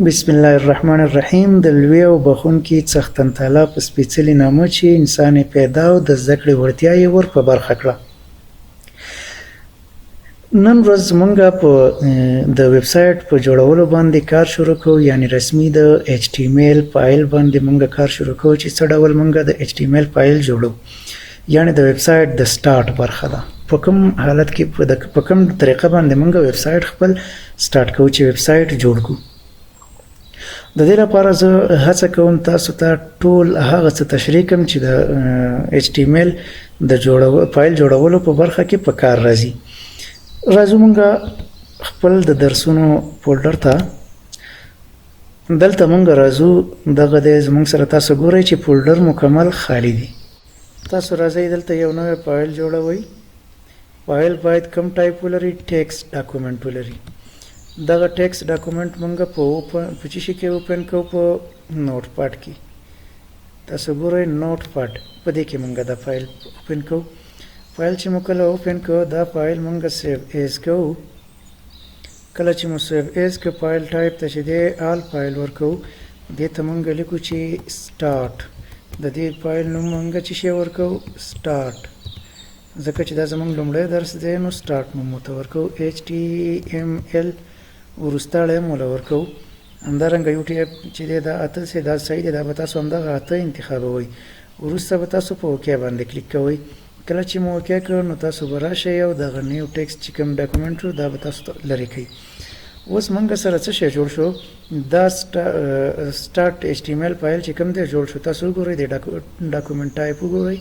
بسم الله الرحمن الرحیم. د لوی او بخښونکي څښتن تعالی په سپېڅلي نامه چې انسان یې پیدا او د زده کړې وړتیا یې ور په برخه کړه. نن ورځ موږ په د ویب سایټ په جوړولو باندې کار شروع کوو، یعنی رسمي د HTML فایل باندې موږ کار شروع کوو چې څه ډول موږ د HTML فایل جوړو، یعنی د ویب سایټ د سٹارټ برخه ده. په کوم حالت کې په کوم طریقه باندې موږ ویب سایټ خپل سٹارټ کوو چې ویب سایټ جوړ کړو. د دې لپاره زه هڅه کوم تاسو ته ټول هغه څه تشریح کوم چې د HTML د فایل جوړولو په برخه کې په کار راځي. راځو موږ خپل د درسونو فولډر ته، دلته موږ راځو، دغه د زموږ سره تاسو ګورئ چې فولډر مکمل خالی دی. تاسو راځئ دلته یو نوی فایل جوړوئ. فایل باید کوم ټایپ ولري؟ ټیکسټ ډاکومنټ ولري. دغه ټیکسټ ډاکومنټ موږ په چې شي کې اوپن کوو په نوټ پاډ کې. تاسو ګورئ نوټ پاډ په دې کې موږ دا فایل اوپن کوو. فایل چې موږ کله اوپن کوو دا فایل موږ سیو ایز کوو. کله چې مو سیو ایز که فایل ټایپ ته چې دی آل فایل ورکوو، دې ته موږ لیکو چې سٹارټ. د دې فایل نوم موږ چې شی ورکوو سٹارټ، ځکه چې دا زموږ لومړی درس دی نو سٹارټ نوم ورته ورکوو. HTML وروستاړی مو له ورکوو. همدارنګه یو ټیپ چې دی دا اته سي دا صحیح دی، دا به تاسو همدغه اته انتخابوئ. وروسته به تاسو په اوکې باندې کلیک کوئ. کله چې مو اوکې کړ نو تاسو به راشئ او دغه نیو ټیکسټ چې کوم ډاکومنټ و دا به تاسو لرې کوئ. اوس موږ سره څه شی جوړ شو؟ دا سٹارټ HTML فایل چې کوم دی جوړ شو. تاسو وګورئ د ډاکومنټ ټایپ وګورئ،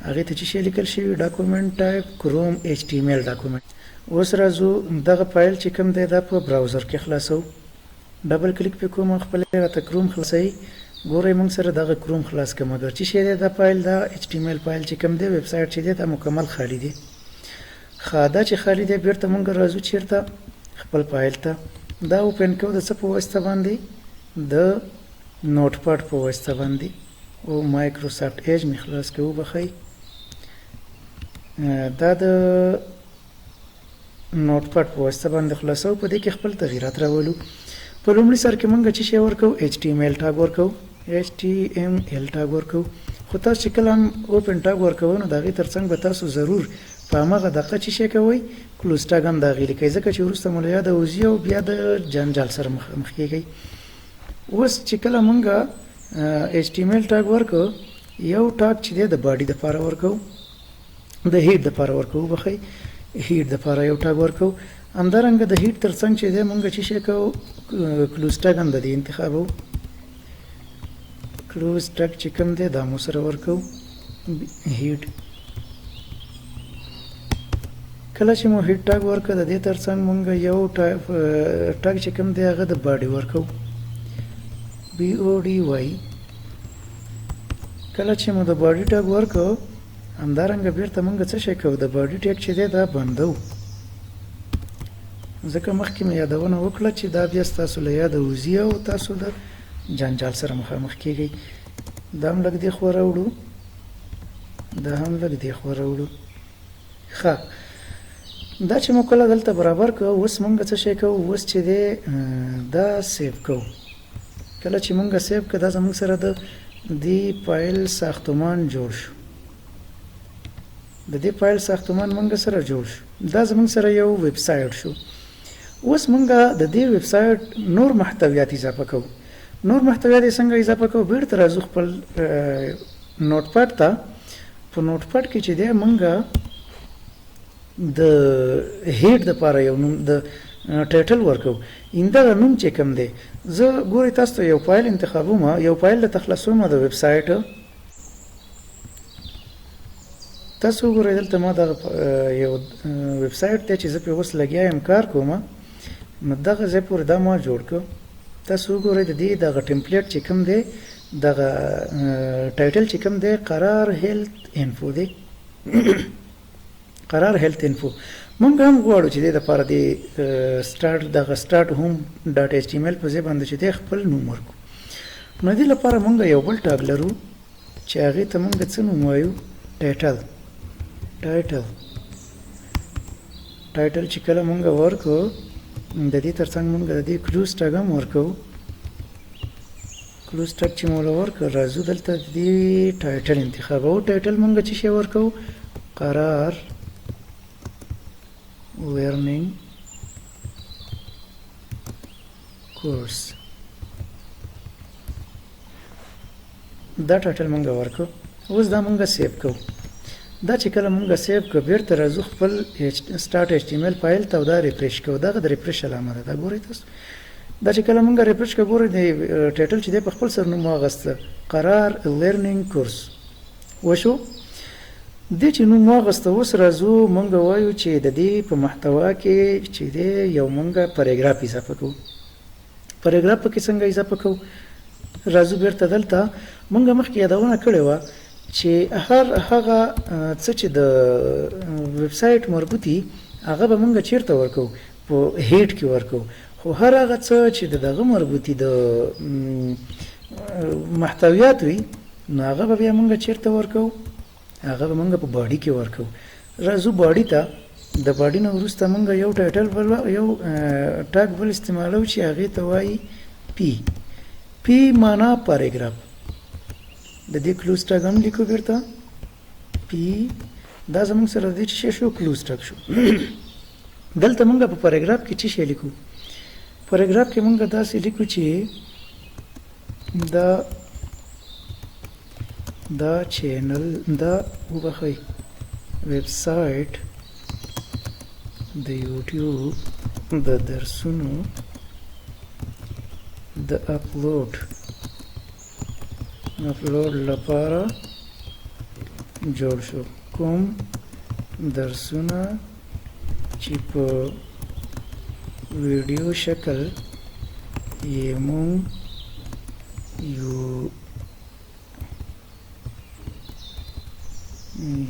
هغې ته چې شی لیکل شوي ډاکومنټ ټایپ کروم HTML ډاکومنټ. اوس راځو دغه فایل چې کوم دی دا په براوزر کې خلاصو. ډبل کلیک پې کوم، خپل راته کروم خلاصوي. ګورئ موږ سره دغه کروم خلاص کوم. اگر چې شی دی دا فایل دا HTML فایل چې کوم دی ویب سایټ چې دی دا مکمل خالی دی. دا چې خالی دی بیرته موږ راځو چیرته؟ خپل فایل ته. دا اوپن کوو د څه په واسطه باندې؟ د نوټ پاډ په واسطه باندې. او مایکروسافټ ایج مې خلاص کوو، بخئ. دا د نوټ پاډ په واسطه باندې خلاصو. په دې کې خپل تغییرات راولو. په لومړي سر کې موږ چې شی ورکوو HTML ټاګ ورکوو. HTML ټاګ ورکوو. خو تاسو چې کله هم اوپن ټاګ ورکوئ نو د هغې تر څنګ به تاسو ضرور په همغه دقیقه چې شی کوئ کلوز ټاګ هم د هغې لیکئ، ځکه چې وروسته مو له یاده وځي او بیا د جنجال سره مخ کیږئ. اوس چې کله موږ HTML ټاګ ورکوو، یو ټاګ چې دی د باډي دپاره ورکوو، د هیډ دپاره ورکوو. بخئ هیډ دپاره یو ټاګ ورکوو. همدارنګه د هیډ تر څنګ چې دی موږ چې شی کوو کلوز ټاګ هم د دې انتخابوو. کلوز ټاګ چې کوم دی دا مو سره ورکوو هیډ. کله چې مو هیډ ټاګ ورکړه د دې تر څنګ موږ یو ټاګ چې کوم دی هغه د باډي ورکوو BODY. کله چې مو د باډي ټاګ ورکړو، همدارنګه بیرته موږ څه شی کوو؟ د باډي ټیګ چې دی دا بندوو، ځکه مخکې مې یادونه وکړه چې دا بیا ستاسو له یاده وځي او تاسو د جنجال سره مخامخ کیږئ. دا هم لږ دې خوا راوړو، دا هم لږ دې خوا راوړو. ښه، دا چې مو کله دلته برابر کړو، اوس موږ څه شی کوو؟ اوس چې دی دا سیو کوو. کله چې موږ سیو کړو دا زموږ سره د دې فایل ساختمان جوړ شو. د دې فایل ساختمان موږ سره جوړ شو. دا زموږ سره یو ویب سایټ شو. اوس موږ د دې ویب سایټ نور محتویات اضافه کوو. نور محتویات یې څنګه اضافه کوو؟ بیرته راځو خپل نوټ پاډ ته. په نوټ پاډ کې چې دی موږ د هیډ دپاره یو نوم د ټایټل ورکوو. همدغه نوم چې کوم دی، زه ګورئ تاسو ته یو فایل انتخابوم، یو فایل درته خلاصوم د ویب سایټ. تاسو وګورئ دلته ما دغه یو ویب سایټ دی چې زه پرې اوس لګیا یم کار کوم، نو دغه ځای پورې دا ما جوړ کړو. تاسو وګورئ د دې دغه ټمپلیټ چې کوم دی، دغه ټایټل چې کوم دی قرار هیلث انفو دی. قرار هیلث انفو. موږ هم غواړو چې دې دپاره د سٹارټ هوم ډاټ HTML په ځای باندې چې دی خپل نوم ورکړو. نو دې لپاره موږ یو بل ټاګ لرو چې هغې ته موږ څه نوم وایو؟ ټایټل. ټایټل چې کله موږ ورکړو، د دې تر څنګ موږ د دې کلوز ټاګ هم ورکوو. کلوز ټک چې موږ ورکړ راځو دلته د دې ټایټل انتخابوو ټایټل موږ څه شی ورکوو قرار لرنینګ کورس دا ټایټل موږ ورکو اوس دا موږ سیو کوو دا چې کله موږ سیو کوو بیرته راځو خپل سٹارټ ایچ ټي ایم ایل فایل ته او دا ریفریش کوو دغه د ریفریش علامه ده دا ګورئ تاسو دا چې کله موږ ریفریش کوو ګورئ د ټایټل چې دی په خپل سرنوم واغسته قرار لرنینګ کورس وشو دې چې نوم واغسته اوس راځو موږ وایو چې د دې په محتوا کې چې دی یو موږ پاراګراف اضافه کوو پاراګراف پکې څنګه اضافه کوو راځو بیرته دلته موږ مخکې یادونه کړې وه چې هر هغه څه چې د ویب سایټ مربوطي هغه به موږ چیرته ورکو په هیډ کې ورکو خو هر هغه څه چې دغه مربوطي د محتویات وي نو هغه به بیا موږ چیرته ورکو هغه به موږ په باډي کې ورکو راځو باډي ته د باډي نه وروسته موږ یو ټایټل بل یو ټاګ بل استعمالو چې هغې ته وایي پی معنا پاراګراف د دې کلوز ټاګ هم لیکو بیرته پی دا زموږ سره د دې چې شو کلوز ټاګ شو دلته موږ په پاراګراف کې څه شی لیکو پاراګراف کې موږ داسې لیکو چې دا چینل دا وبخئ ویب سایټ د یوټیوب د درسونو د اپلوډ لپاره جوړ شو کوم درسونه چې په ویډیو شکل یې مونږ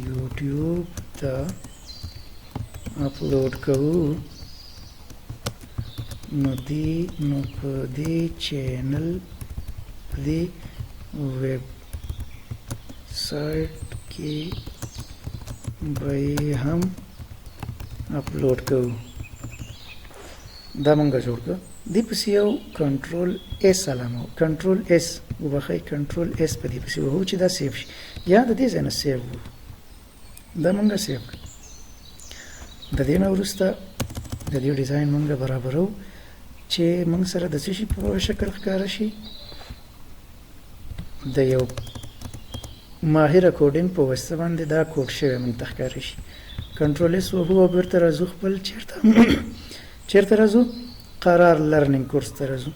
یوټیوب ته اپلوډ کوو نو په دې چینل په دې ویب سایټ کې به هم اپلوډ کوو دا مونږ جوړ کړو دې پسې یو کنټرول اس علامه کنټرول اس وبخئ کنټرول اس په دې پسې وهو چې دا سیف شي یا د دې ځای نه سیف وو دا مونږ سیف کړو د دې نه وروسته د دې ډیزاین مونږ برابرو چې مونږ سره د څه شي په شکل ښکاره شي د یو ماهر کوډینګ په واسطه باندې دا کوډ شوی مونږ ته ښکاره شي کنټرول اس وهو او بیرته راځو خپل چیرته راځو قرار لرنینګ کورس ته راځو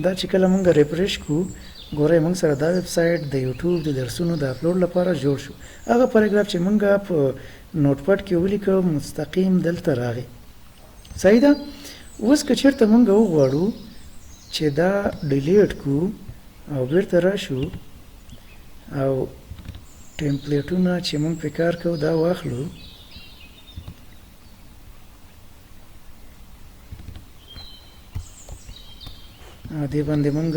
دا چې کله مونږ ریفریش کوو ګورئ مونږ سره دا ویب سایټ د یوټیوب د درسونو د اپلوډ لپاره جوړ شو هغه پاراګراف چې مونږ په نوټ پاډ کې ولیکو مستقیم دلته راغی صحیح ده اوس که چیرته مونږ وغواړو چې دا ډیلیټ کړو او بیرته راشو او ټمپلیټونه چې مونږ پې کار کوو دا واخلو دې باندې مونږ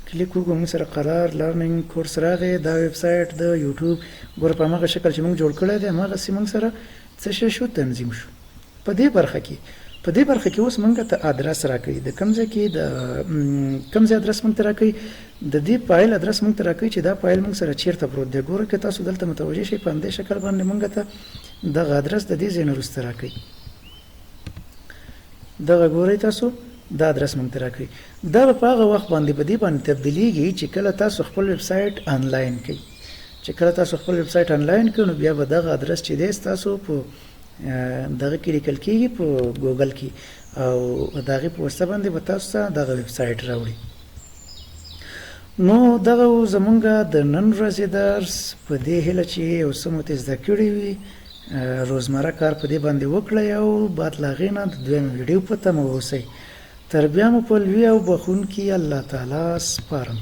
کلیک وکړو مونږ سره قرار لرنینګ کورس راغی دا ویب سایټ د یوټیوب ګوره په هماغه شکل چې مونږ جوړ کړی دی هماغسې مونږ سره څه شی شو تنظیم شو په دې برخه کې اوس مونږ ته ادرس راکوي د کوم ځای کې د کوم ځای ادرس مونږ ته راکوي د دې فایل ادرس مونږ ته راکوي چې دا فایل مونږ سره چیرته پروت دی ګوره که تاسو دلته متوجه شئ په همدې شکل باندې مونږ ته دغه ادرس د دې ځای نه وروسته راکوي دغه ګورئ تاسو دا ادرس مونږ ته راکوي دا به په هغه وخت باندې په دې باندې تبدیلیږي چې کله تاسو خپل ویب سایټ آنلاین کوئ چې کله تاسو خپل ویب سایټ آنلاین کوئ نو بیا به دغه ادرس چې دی ستاسو په دغه کې لیکل کېږي په ګوګل کې او د هغې په واسطه باندې به تاسو ته دغه ویب سایټ راوړي نو دغه زمونږ د نن ورځې درس په دې هیله چې یو څه مو ترې زده کړي وي روزمره کار په دې باندې وکړئ او بعد له هغې نه د دویم ویډیو په تمه واوسئ تر بیا مو په لوی او بخونکي الله تعالی سپارم